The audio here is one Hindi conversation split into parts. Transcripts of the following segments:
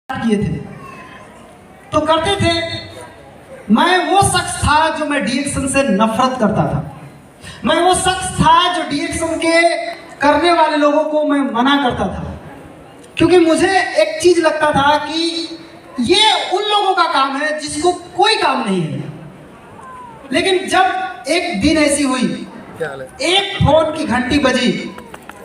किए थे तो करते थे। मैं वो शख्स था जो मैं डीएक्शन से नफरत करता था। मैं वो शख्स था जो डीएक्शन के करने वाले लोगों को मैं मना करता था, क्योंकि मुझे एक चीज लगता था कि ये उन लोगों का काम है जिसको कोई काम नहीं है। लेकिन जब एक दिन ऐसी हुई, एक फोन की घंटी बजी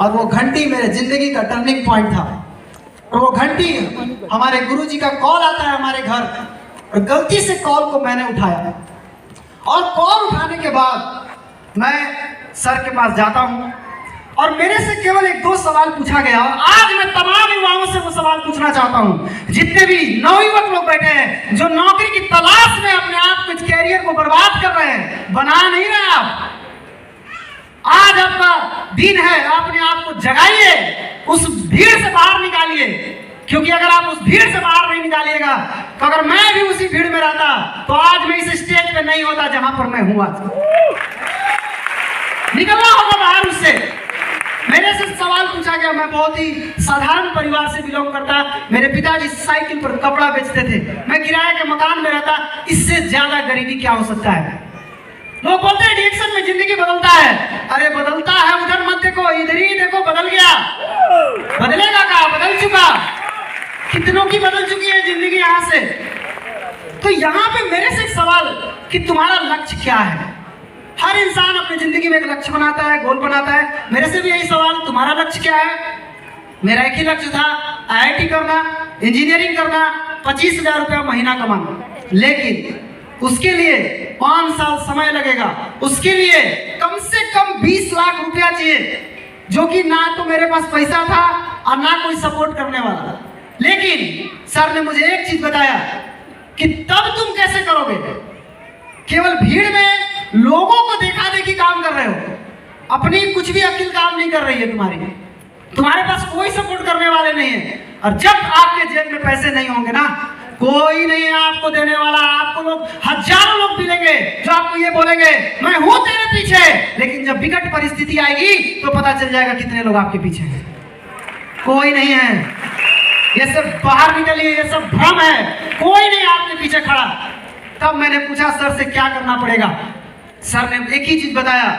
और वो घंटी मेरे जिंदगी का टर्निंग पॉइंट था। और वो घंटी हमारे गुरुजी का कॉल आता है हमारे घर, और गलती से कॉल को मैंने उठाया। और कॉल उठाने के बाद मैं सर के पास जाता हूँ और मेरे से केवल एक दो सवाल पूछा गया। और आज मैं तमाम युवाओं से वो सवाल पूछना चाहता हूँ, जितने भी नवयुवक लोग बैठे हैं जो नौकरी की तलाश में अपने आप को, कैरियर को बर्बाद कर रहे हैं, बना नहीं रहे आप। आज आपका दिन है, अपने आप को जगाइए, उस भीड़ से बाहर निकालिए। क्योंकि अगर आप उस भीड़ से बाहर नहीं निकालिएगा तो अगर मैं भी उसी भीड़ में रहता तो आज मैं इस स्टेज पे नहीं होता जहां पर मैं हूं। आज निकलना होगा बाहर उससे। मेरे से सवाल पूछा गया। मैं बहुत ही साधारण परिवार से बिलोंग करता। मेरे पिताजी साइकिल पर कपड़ा बेचते थे, मैं किराए के मकान में रहता। इससे ज्यादा गरीबी क्या हो सकता है? लोग बोलते हैं डीएक्शन में जिंदगी बदलता है। अरे बदलता है, उधर मत देखो, इधर ही देखो, बदल गया। बदलेगा क्या? बदल चुका। कितनों की बदल चुकी है जिंदगी यहाँ से। तो यहाँ पे मेरे से एक सवाल कि तुम्हारा लक्ष्य क्या है? हर इंसान अपनी जिंदगी में एक लक्ष्य बनाता है, गोल बनाता है। मेरे से भी यही सवाल, तुम्हारा लक्ष्य क्या है? मेरा एक ही लक्ष्य था, IIT करना, इंजीनियरिंग करना, 25,000 रुपया महीना कमाना। लेकिन उसके लिए 5 साल समय लगेगा। उसके लिए कम से कम 20 लाख रुपया चाहिए, जो कि ना तो मेरे पास पैसा था और ना कोई सपोर्ट करने वाला। लेकिन सर ने मुझे एक चीज बताया कि तब तुम कैसे करोगे? केवल भीड़ में लोगों को देखा देखी काम कर रहे हो, अपनी कुछ भी अकिल काम नहीं कर रही है तुम्हारे पास कोई सपोर्ट करने वाले नहीं है। और जब आपके जेब में पैसे नहीं होंगे ना, कोई नहीं है आपको देने वाला। आपको लोग, हजारों लोग मिलेंगे जो आपको ये बोलेंगे मैं हूं तेरे पीछे। लेकिन जब विकट परिस्थिति आएगी तो पता चल जाएगा कितने लोग आपके पीछे हैं। कोई नहीं है। ये सब बाहर निकलिए, ये सब भ्रम है। कोई नहीं आपके पीछे खड़ा। तब मैंने पूछा सर से क्या करना पड़ेगा? सर ने एक ही चीज बताया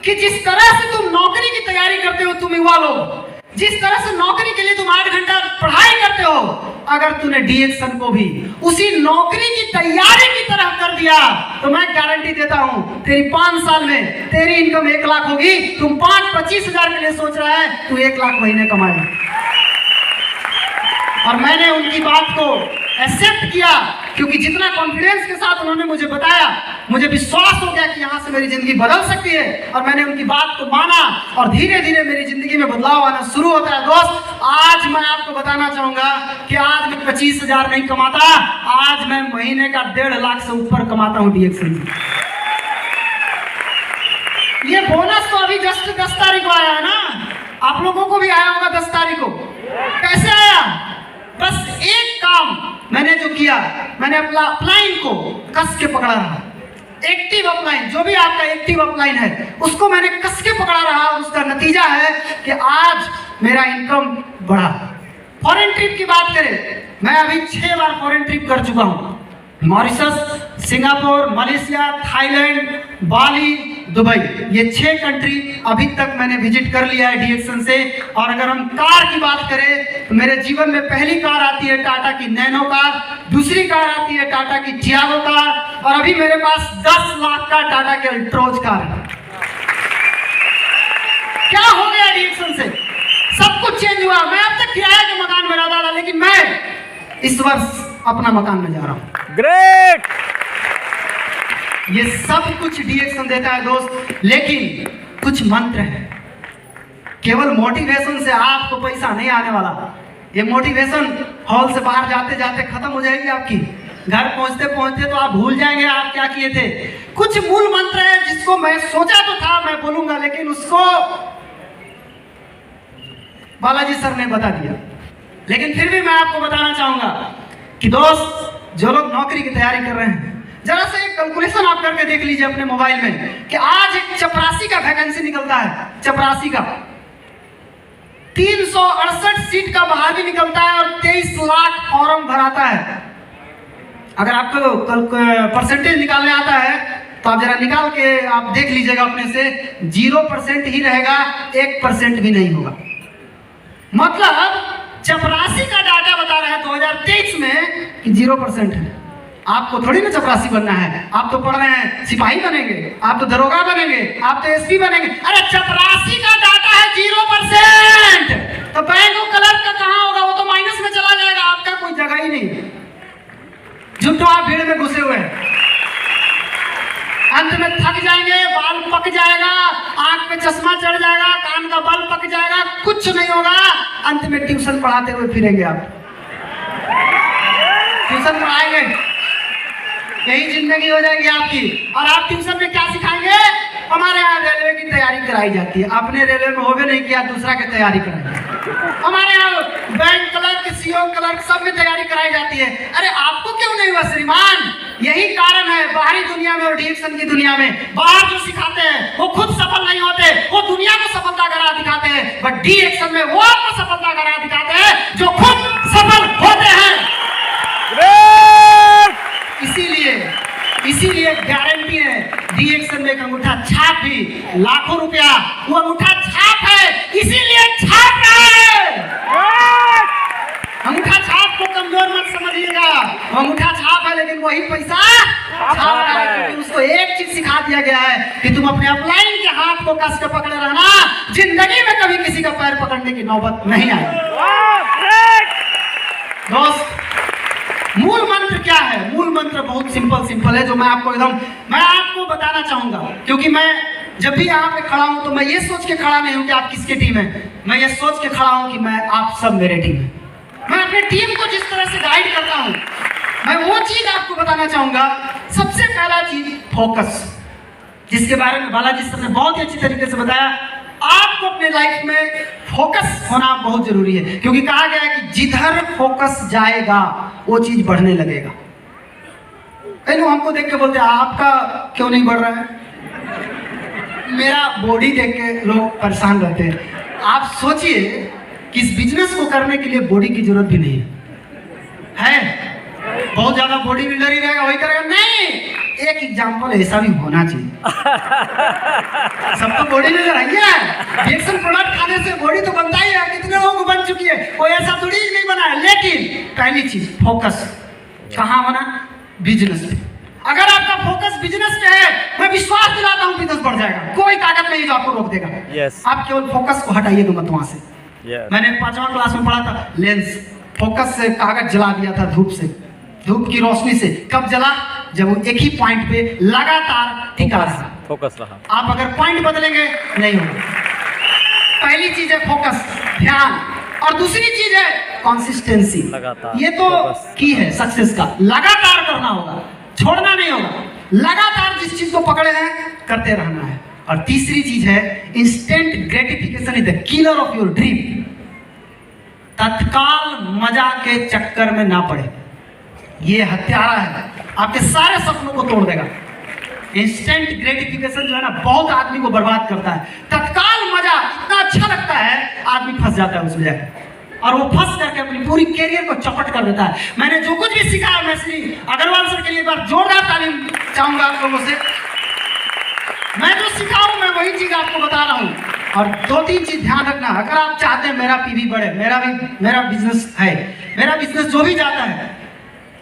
कि जिस तरह से तुम नौकरी की तैयारी करते हो, तुम युवा लोग जिस तरह से नौकरी के लिए तुम 8 घंटा पढ़ाई करते हो, अगर तूने डीएक्शन को भी उसी नौकरी की तैयारी की तरह कर दिया तो मैं गारंटी देता हूं तेरी 5 साल में तेरी इनकम 1 लाख होगी। तुम 25 हजार के लिए सोच रहा है, तू 1 लाख महीने कमाएगा। और मैंने उनकी बात को एक्सेप्ट किया, क्योंकि जितना कॉन्फिडेंस के साथ उन्होंने मुझे बताया, मुझे विश्वास हो गया कि यहाँ से मेरी जिंदगी बदल सकती है। और मैंने उनकी बात को माना और धीरे धीरे मेरी जिंदगी में बदलाव आना शुरू होता है। दोस्त, आज मैं आपको बताना चाहूंगा कि आज मैं 25,000 नहीं कमाता, आज मैं महीने का 1.5 लाख से ऊपर कमाता हूँ डीएक्शन में। ये बोनस तो अभी जस्ट 10 तारीख को आया है ना, आप लोगों को भी आया होगा 10 तारीख को। कैसे आया? बस एक काम मैंने जो किया, मैंने अपना अपलाइन को कस के पकड़ा रहा। एक्टिव अपलाइन, जो भी आपका एक्टिव अपलाइन है, उसको मैंने कस के पकड़ा रहा। और उसका नतीजा है कि आज मेरा इनकम बढ़ा। फॉरेन ट्रिप की बात करें, मैं अभी 6 बार फॉरेन ट्रिप कर चुका हूँ। मॉरिशस, सिंगापुर, मलेशिया, थाईलैंड, बाली, दुबई, ये 6 कंट्री अभी तक मैंने विजिट कर लिया है डीएक्शन से। और अगर हम कार की बात करें तो मेरे जीवन में पहली कार आती है टाटा की नैनो कार, दूसरी कार आती है टाटा की टियागो कार, और अभी मेरे पास 10 लाख का टाटा की अल्ट्रोज कार है। क्या हो गया डीएक्शन से? सब कुछ चेंज हुआ। मैं अब तक किराए के मकान में रहता था, लेकिन मैं इस वर्ष अपना मकान में जा रहा हूं। ग्रेट! ये सब कुछ डीएक्शन देता है दोस्त, लेकिन कुछ मंत्र है। केवल मोटिवेशन से आपको पैसा नहीं आने वाला। ये मोटिवेशन हॉल से बाहर जाते जाते खत्म हो जाएगी आपकी। घर पहुंचते पहुंचते तो आप भूल जाएंगे आप क्या किए थे। कुछ मूल मंत्र है जिसको मैं सोचा तो था मैं बोलूंगा, लेकिन उसको बालाजी सर ने बता दिया। लेकिन फिर भी मैं आपको बताना चाहूंगा कि दोस्त, जो लोग नौकरी की तैयारी कर रहे हैं, जरा से एक कैलकुलेशन आप करके देख लीजिए अपने मोबाइल में कि आज एक चपरासी का वैकेंसी निकलता है। चपरासी का 368 सीट का बाहर भी निकलता है और 23 लाख फॉर्म फॉर्म भराता है, अगर आपको परसेंटेज निकालने आता है तो आप जरा निकाल के आप देख लीजिएगा अपने से, 0% ही रहेगा, 1% भी नहीं होगा। मतलब चपरासी का डाटा बता रहा है 2023 में कि 0% है। आपको थोड़ी ना चपरासी बनना है, आप तो पढ़ रहे हैं सिपाही बनेंगे, आप तो दरोगा बनेंगे, आप तो एसपी बनेंगे। अरे चपरासी का डाटा है 0%, तो बैंक ऑफ क्लर्क का कहां होगा? वो तो माइनस में चला जाएगा, आपका कोई जगह ही नहीं। झूठो आप भीड़ में घुसे हुए हैं, अंत में थक जाएंगे, बाल पक जाएगा, आंख पे चश्मा चढ़ जाएगा, कान का बाल पक जाएगा, कुछ नहीं होगा। अंत में ट्यूशन पढ़ाते हुए फिरेंगे आप, ट्यूशन पढ़ाएंगे, यही जिंदगी हो जाएगी आपकी। और आप ट्यूशन में क्या सिखाएंगे? हमारे यहाँ रेलवे की तैयारी कराई जाती है। आपने रेलवे में होवे नहीं किया, दूसरा की तैयारी कराई। हमारे यहाँ बैंक क्लर्क, सीओ क्लर्क सब में तैयारी कराई जाती है। अरे आपको क्यों नहीं हुआ श्रीमान? यही कारण है, बाहरी दुनिया में और डीएक्शन की दुनिया में बाहर जो सिखाते हैं वो खुद सफल नहीं होते, वो दुनिया को सफलता करा दिखाते हैं, बट डीएक्शन में वो आपको सफलता करा दिखाते हैं जो खुद सफल होते हैं। इसीलिए गारंटी है, डीएक्शन में एक अंगूठा छाप भी लाखों रुपया, वो अंगूठा छाप है, इसीलिए छाप रहा है। अंगूठा छाप को कमजोर मत समझिएगा, वो अंगूठा छाप है लेकिन वही पैसा छाप रहा है, क्योंकि उसको एक चीज सिखा दिया गया है कि तुम अपने अपलाइन के हाथ को कस के पकड़े रहना, जिंदगी में कभी किसी का पैर पकड़ने की नौबत नहीं आई। दोस्त, मूल मंत्र क्या है? मूल मंत्र बहुत सिंपल है, जो मैं आपको बताना चाहूंगा, क्योंकि मैं जब भी यहाँ पे खड़ा हूं तो मैं ये सोच के खड़ा नहीं हूं कि आप किसके टीम है, मैं ये सोच के खड़ा हूं कि मैं आप सब मेरे टीम है। मैं अपनी टीम को जिस तरह से गाइड करता हूं, मैं वो चीज आपको बताना चाहूंगा। सबसे पहला चीज फोकस, जिसके बारे में बालाजी सर ने बहुत ही अच्छी तरीके से बताया। आपको अपने लाइफ में फोकस होना बहुत जरूरी है, क्योंकि कहा गया है कि जिधर फोकस जाएगा वो चीज बढ़ने लगेगा। कई लोग हमको देख के बोलते हैं आपका क्यों नहीं बढ़ रहा है? मेरा बॉडी देख के लोग परेशान रहते हैं। आप सोचिए कि इस बिजनेस को करने के लिए बॉडी की जरूरत भी नहीं है। बहुत ज्यादा बॉडी बिल्डर ही रहेगा वही करेगा? नहीं, एक एग्जांपल ऐसा भी होना चाहिए। सब तो बॉडी बिल्डर है, डीएक्शन प्रोडक्ट खाने से बॉडी तो बनता ही है, कितने लोगों को बन चुकी है, कोई ऐसा थोड़ी नहीं बना है। लेकिन पहली चीज फोकस कहाँ होना? बिजनेस पे। अगर आपका फोकस बिजनेस पे है, मैं विश्वास दिलाता हूँ बिजनेस बढ़ जाएगा, कोई ताकत नहीं जो आपको रोक देगा। आप केवल फोकस को हटाइएगा मत वहां से। मैंने 5वां क्लास में पढ़ा था, लेंस फोकस से कागज जला दिया था धूप से, धूप की रोशनी से। कब जला? जब वो एक ही पॉइंट पे लगातार टिका रहा, फोकस रहा। आप अगर पॉइंट बदलेंगे नहीं होगा। पहली चीज है फोकस, ध्यान, और दूसरी चीज है कंसिस्टेंसी। ये तो की है सक्सेस का, लगातार करना होगा, छोड़ना नहीं होगा, लगातार जिस चीज को पकड़े हैं करते रहना है। और तीसरी चीज है instant gratification is the killer of your dream. तत्काल मजा के चक्कर में ना पड़े, ये हत्यारा है, आपके सारे सपनों को तोड़ देगा। इंस्टेंट ग्रेटिफिकेशन जो है ना, बहुत आदमी को बर्बाद करता है। तत्काल मजा इतना अच्छा लगता है, आदमी फंस जाता है उसमें, और वो फंस करके अपनी पूरी कैरियर को चौपट कर देता है। मैंने जो कुछ भी सीखा है, मैं श्री अग्रवाल सर के लिए एक बार जोरदार तालीम चाहूंगा आप लोगों से। मैं जो सीखा हूं, मैं वही चीज आपको बता रहा हूं। और 2-3 चीज ध्यान रखना, अगर आप चाहते हैं मेरा पीवी बढ़े, मेरा बिजनेस है, मेरा बिजनेस जो भी जाता है,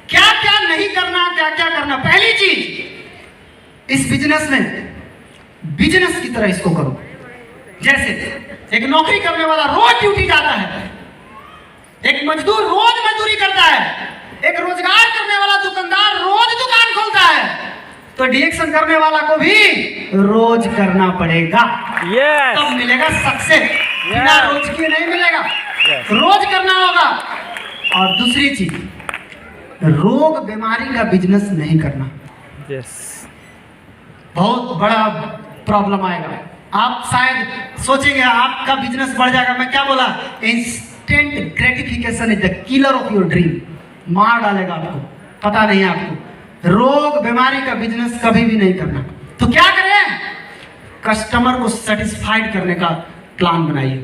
क्या क्या नहीं करना, क्या क्या करना। पहली चीज, इस बिजनेस में बिजनेस की तरह इसको करो। जैसे एक नौकरी करने वाला रोज ड्यूटी जाता है, एक मजदूर रोज मजदूरी करता है, एक रोजगार करने वाला दुकानदार रोज दुकान खोलता है, तो डीएक्शन करने वाला को भी रोज करना पड़ेगा। तब मिलेगा सक्सेस, बिना रोज के नहीं मिलेगा। रोज करना होगा। और दूसरी चीज, रोग बीमारी का बिजनेस नहीं करना। बहुत बड़ा प्रॉब्लम आएगा। आप शायद सोचेंगे आपका बिजनेस बढ़ जाएगा। मैं क्या बोला? Instant gratification is the killer of your dream. मार डालेगा आपको, पता नहीं आपको। रोग बीमारी का बिजनेस कभी भी नहीं करना। तो क्या करें? कस्टमर को सेटिस्फाइड करने का प्लान बनाइए।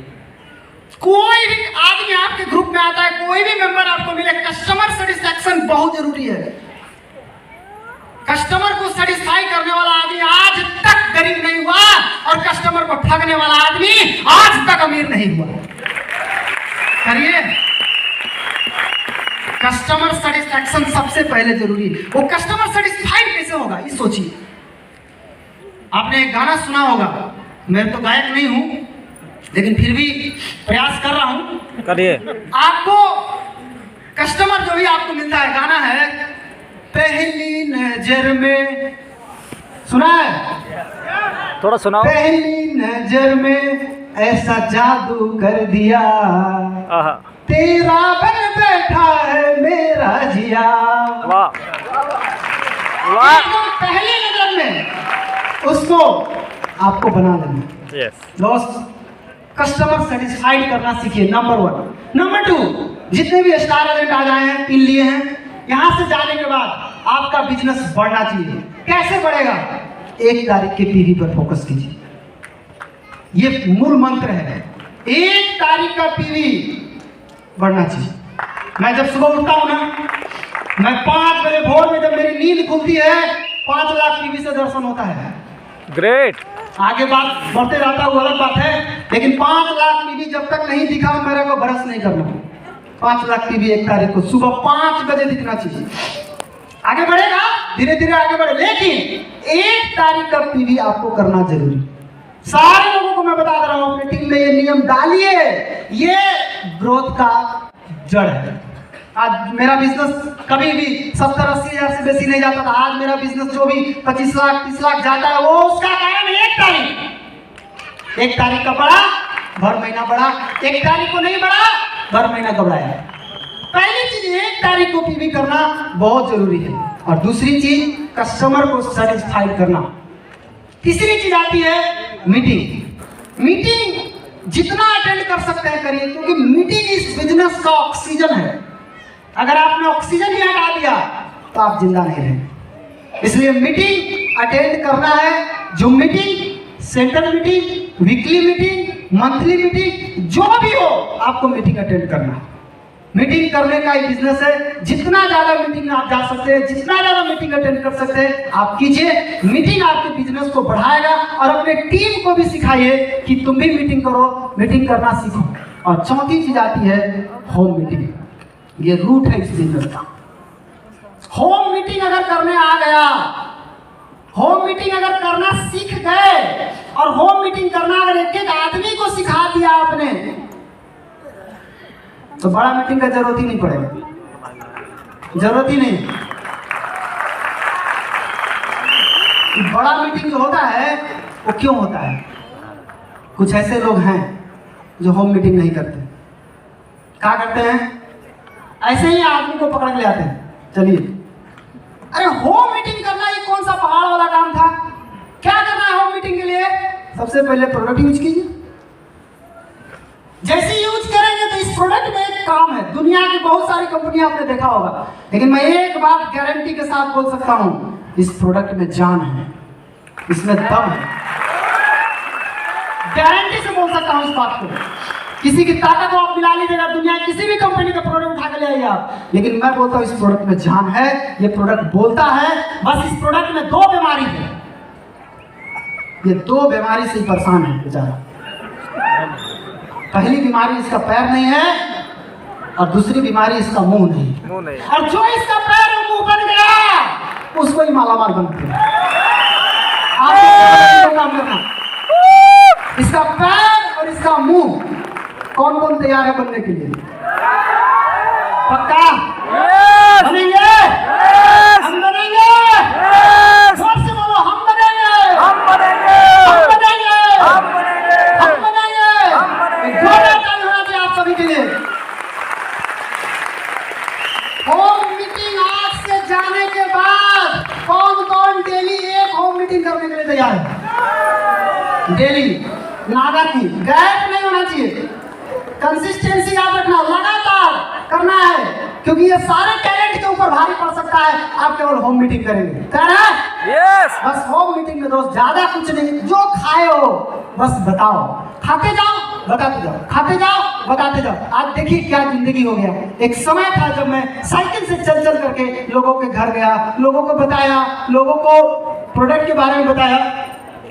कोई भी आदमी आपके ग्रुप में आता है, कोई भी मेंबर आपको मिले, कस्टमर बहुत जरूरी है। कस्टमर को सेटिस्फाई करने वाला आदमी आज तक गरीब नहीं हुआ और कस्टमर को ठगने वाला आदमी आज तक अमीर नहीं हुआ। करिए, कस्टमर सेटिस्फैक्शन सबसे पहले जरूरी है। वो कस्टमर सेटिस्फाइड कैसे होगा ये सोचिए। आपने एक गाना सुना होगा, मैं तो गायक नहीं हूं लेकिन फिर भी प्रयास कर रहा हूं। करिए। आपको कस्टमर जो भी आपको मिलता है, गाना है पहली नजर में, सुना है? थोड़ा सुनाओ। पहली नजर में ऐसा जादू कर दिया, आहा, तेरा बन बैठा है मेरा जिया। वाह वाह। एकदम पहली नजर में उसको आपको बना लेना। यस। दोस्त, कस्टमर सेटिस्फाइड करना सीखिए, नंबर 1। नंबर 2, जितने भी स्टार एजेंट आ जाए हैं, पिन लिए हैं, यहां से जाने के बाद आपका बिजनेस बढ़ना चाहिए। कैसे बढ़ेगा? 1 तारीख के पीवी पर फोकस कीजिए, ये मूल मंत्र है। 1 तारीख का पीवी बढ़ना चाहिए। मैं जब सुबह उठता हूं ना, मैं 5 बजे भोर में जब मेरी नींद खुलती है, 5 लाख पीवी से दर्शन होता है। ग्रेट। आगे बात बढ़ते रहता है, वो अलग बात है, लेकिन 5 लाख पीवी जब तक नहीं दिखा मेरे को बरस नहीं करना। 5 लाख पीवी 1 तारीख को सुबह 5 बजे दिखना चाहिए। आगे बढ़ेगा, धीरे धीरे आगे बढ़े, लेकिन 1 तारीख का पीवी आपको करना जरूरी। सारे लोगों को मैं बता दे रहा हूं, अपनी टीम में ये नियम डालिए, ये ग्रोथ का जड़ है। आज मेरा बिजनेस कभी भी 70-80 हजार से बेसी नहीं जाता था। आज मेरा बिजनेस जो भी 25 लाख 30 लाख जाता है, वो उसका कारण 1 तारीख। 1 तारीख का बढ़ा, भर महीना बढ़ा। 1 तारीख को नहीं बढ़ा, भर महीना घबराया। पहली चीज 1 तारीख को पीवी करना बहुत जरूरी है, और दूसरी चीज कस्टमर को सेटिस्फाइड करना। तीसरी चीज आती है मीटिंग। मीटिंग जितना अटेंड कर सकते हैं करिए, क्योंकि मीटिंग इस बिजनेस का ऑक्सीजन है। अगर आपने ऑक्सीजन ही हटा दिया तो आप जिंदा नहीं रहेंगे। इसलिए मीटिंग अटेंड करना है। Zoom meeting, centre meeting, weekly meeting, monthly meeting, जो भी हो आपको मीटिंग अटेंड करना है। मीटिंग करने का ही बिजनेस है। जितना ज्यादा मीटिंग आप जा सकते हैं, जितना ज्यादा मीटिंग अटेंड कर सकते हैं आप कीजिए। मीटिंग आपके बिजनेस को बढ़ाएगा, और अपने टीम को भी सिखाइए कि तुम भी मीटिंग करो, मीटिंग करना सीखो। और चौथी चीज आती है होम मीटिंग। ये रूट है इस बिजनेस का। होम मीटिंग अगर करने आ गया, होम मीटिंग अगर करना सीख गए, और होम मीटिंग करना अगर एक आदमी को सिखा दिया आपने, तो बड़ा मीटिंग का जरूरत ही नहीं पड़ेगा। जरूरत ही नहीं। बड़ा मीटिंग जो होता है वो क्यों होता है? कुछ ऐसे लोग हैं जो होम मीटिंग नहीं करते। क्या करते हैं? ऐसे ही आदमी को पकड़ के ले आते हैं, चलिए। अरे होम मीटिंग करना ये कौन सा पहाड़ वाला काम था? क्या करना है होम मीटिंग के लिए? सबसे पहले प्रोडक्ट यूज कीजिए। जैसे यूज करेंगे तो इस प्रोडक्ट में एक काम है। दुनिया की बहुत सारी कंपनियां आपने देखा होगा, लेकिन मैं एक बात गारंटी के साथ बोल सकता हूं, इस प्रोडक्ट में जान है, इसमें दम है। गारंटी से बोल सकता हूं इस बात को। किसी की ताकत को आप मिला लीजिएगा, दुनिया किसी भी कंपनी का प्रोडक्ट उठा के ले आइए आप, लेकिन मैं बोलता हूं इस प्रोडक्ट में जान है। ये प्रोडक्ट बोलता है। बस इस प्रोडक्ट में 2 बीमारी है। ये 2 बीमारी से परेशान है बेचारा। पहली बीमारी इसका पैर नहीं है, और दूसरी बीमारी इसका मुंह नहीं। और जो इसका पैर और मुंह बन गया उसको ही मालामाल बनते हैं। आपको काम करना, इसका पैर और इसका मुंह कौन कौन तैयार है बनने के लिए? पक्का बनेंगे? हम बनेंगे? जोर से बोलो, हम बनेंगे, हम बनेंगे, हम बनेंगे, हम बनेंगे, हम बनेंगे। जोरदार ताली होना चाहिए आप सभी के लिए। होम मीटिंग आज से जाने के बाद कौन कौन डेली एक होम मीटिंग करने के लिए तैयार है? डेली, नागा की गैप नहीं होना चाहिए। कंसिस्टेंसी याद रखना, लगातार करना है, क्योंकि ये सारे टैलेंट के ऊपर भारी पड़ सकता है। आप केवल होम मीटिंग करेंगे, करना यस। बस होम मीटिंग में दोस्त ज्यादा कुछ नहीं, जो खाए हो बस बताओ, खाते जाओ। बताते जाओ, खाते जाओ, बताते जाओ। आज देखिए क्या जिंदगी हो गया। एक समय था जब मैं साइकिल से चल चल करके लोगों के घर गया, लोगों को बताया, लोगों को प्रोडक्ट के बारे में बताया।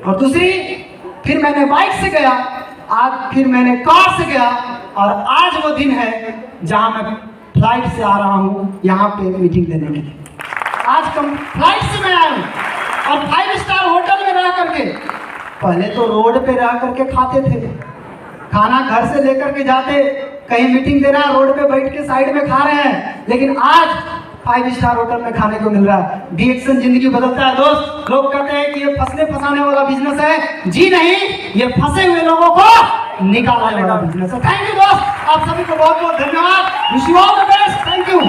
और दूसरी, फिर मैंने बाइक से गया, आज फिर मैंने कार से गया, और आज वो दिन है जहां मैं फ्लाइट से आ रहा हूँ यहाँ पे मीटिंग देने के लिए। आज कम फ्लाइट से मैं आया हूँ, और 5 स्टार होटल में रह करके, पहले तो रोड पे रह करके खाते थे, खाना घर से लेकर के जाते, कहीं मीटिंग देना रोड पे बैठ के साइड में खा रहे हैं, लेकिन आज 5 स्टार होटल में खाने को मिल रहा है। डिएक्शन जिंदगी बदलता है दोस्त। लोग कहते हैं कि ये फंसने फंसाने वाला बिजनेस है, जी नहीं, ये फंसे हुए लोगों को निकालने वाला बिजनेस है। थैंक यू दोस्त, आप सभी को बहुत बहुत धन्यवाद। Wish you all the best. Thank you.